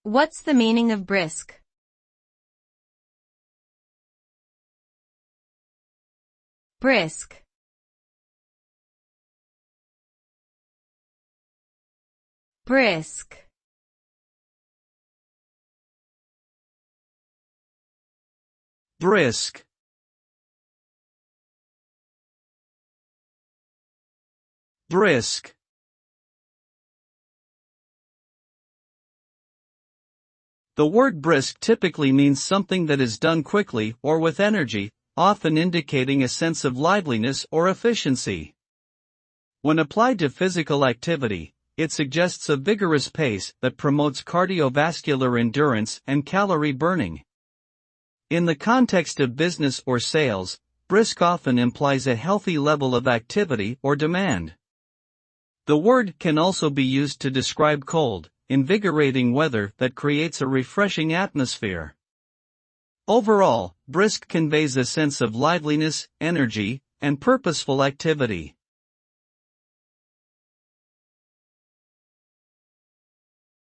What's the meaning of brisk? Brisk. Brisk. Brisk. Brisk. The word brisk typically means something that is done quickly or with energy, often indicating a sense of liveliness or efficiency. When applied to physical activity, it suggests a vigorous pace that promotes cardiovascular endurance and calorie burning. In the context of business or sales, brisk often implies a healthy level of activity or demand. The word can also be used to describe cold, invigorating weather that creates a refreshing atmosphere. Overall, brisk conveys a sense of liveliness, energy, and purposeful activity.